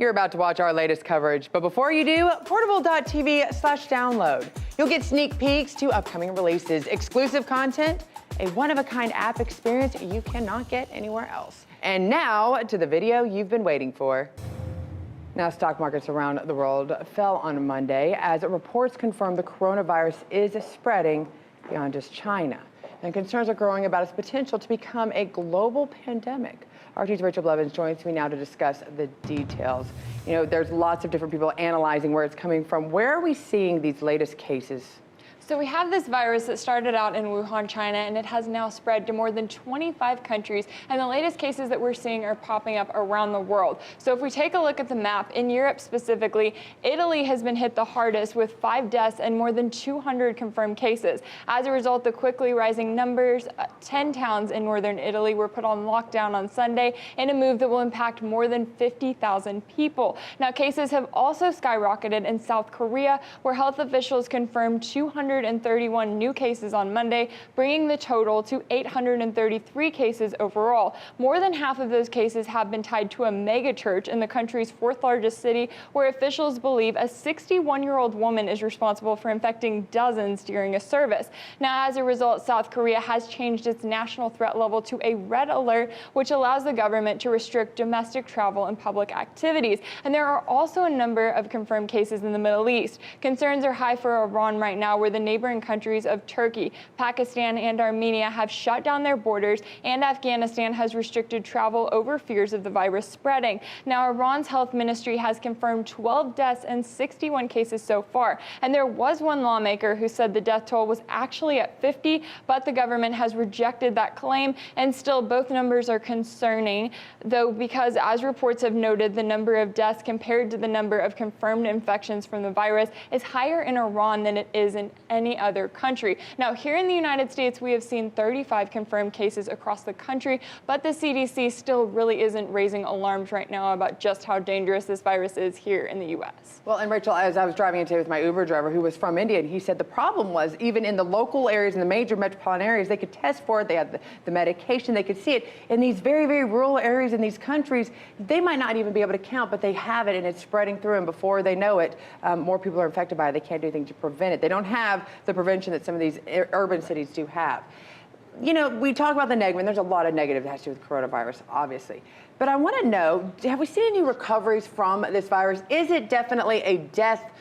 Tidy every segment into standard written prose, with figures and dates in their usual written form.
You're about to watch our latest coverage, but before you do, portable.tv/download. You'll get sneak peeks to upcoming releases, exclusive content, a one-of-a-kind app experience you cannot get anywhere else. And now to the video you've been waiting for. Now, stock markets around the world fell on Monday as reports confirmed the coronavirus is spreading beyond just China. And concerns are growing about its potential to become a global pandemic. RT's Rachel Blevins joins me now to discuss the details. You know, there's lots of different people analyzing where it's coming from. Where are we seeing these latest cases? So we have this virus that started out in Wuhan, China, and it has now spread to more than 25 countries. And the latest cases that we're seeing are popping up around the world. So if we take a look at the map, in Europe specifically, Italy has been hit the hardest with 5 deaths and more than 200 confirmed cases. As a result, the quickly rising numbers, 10 towns in northern Italy were put on lockdown on Sunday in a move that will impact more than 50,000 people. Now, cases have also skyrocketed in South Korea, where health officials confirmed 231 new cases on Monday, bringing the total to 833 cases overall. More than half of those cases have been tied to a mega church in the country's 4th largest city, where officials believe a 61-year-old woman is responsible for infecting dozens during a service. Now, as a result, South Korea has changed its national threat level to a red alert, which allows the government to restrict domestic travel and public activities. And there are also a number of confirmed cases in the Middle East. Concerns are high for Iran right now, where the neighboring countries of Turkey, Pakistan, and Armenia have shut down their borders, and Afghanistan has restricted travel over fears of the virus spreading. Now, Iran's health ministry has confirmed 12 deaths and 61 cases so far. And there was one lawmaker who said the death toll was actually at 50, but the government has rejected that claim, and still both numbers are concerning, though, because as reports have noted, the number of deaths compared to the number of confirmed infections from the virus is higher in Iran than it is in any other country. Now, here in the United States, we have seen 35 confirmed cases across the country, but the CDC still really isn't raising alarms right now about just how dangerous this virus is here in the U.S. Well, and Rachel, as I was driving in today with my Uber driver who was from India, and he said the problem was even in the local areas, in the major metropolitan areas, they could test for it, they had the medication, they could see it. In these very, very rural areas in these countries, they might not even be able to count, but they have it and it's spreading through, and before they know it, more people are infected by it. They can't do anything to prevent it. They don't have the prevention that some of these urban cities do have. You know, we talk about the negative, and there's a lot of negative that has to do with coronavirus, obviously. But I want to know, have we seen any recoveries from this virus? Is it definitely a death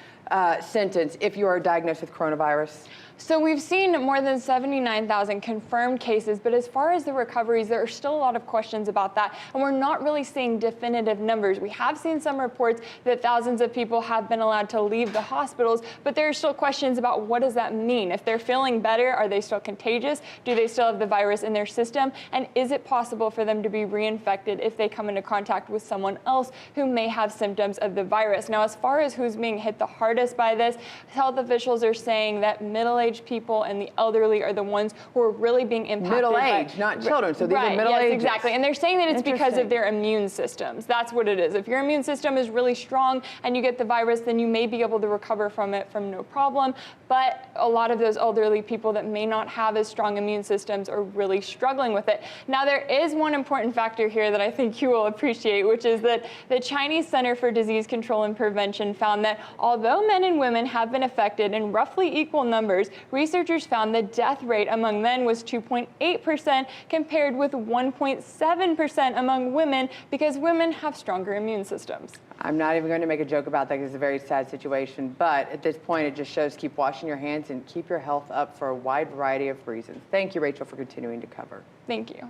sentence if you are diagnosed with coronavirus? So we've seen more than 79,000 confirmed cases, but as far as the recoveries, there are still a lot of questions about that, and we're not really seeing definitive numbers. We have seen some reports that thousands of people have been allowed to leave the hospitals, but there are still questions about what does that mean? If they're feeling better, are they still contagious? Do they still have the virus in their system? And is it possible for them to be reinfected if they come into contact with someone else who may have symptoms of the virus? Now, as far as who's being hit the hardest by this, health officials are saying that middle-aged people and the elderly are the ones who are really being impacted. Middle-aged, not children. So these are middle-aged. Yes, exactly. And they're saying that it's because of their immune systems. That's what it is. If your immune system is really strong and you get the virus, then you may be able to recover from it from no problem. But a lot of those elderly people that may not have as strong immune systems are really struggling with it. Now, there is one important factor here that I think you will appreciate, which is that the Chinese Center for Disease Control and Prevention found that although men and women have been affected in roughly equal numbers, researchers found the death rate among men was 2.8% compared with 1.7% among women, because women have stronger immune systems. I'm not even going to make a joke about that because it's a very sad situation, but at this point it just shows keep washing your hands and keep your health up for a wide variety of reasons. Thank you, Rachel, for continuing to cover. Thank you.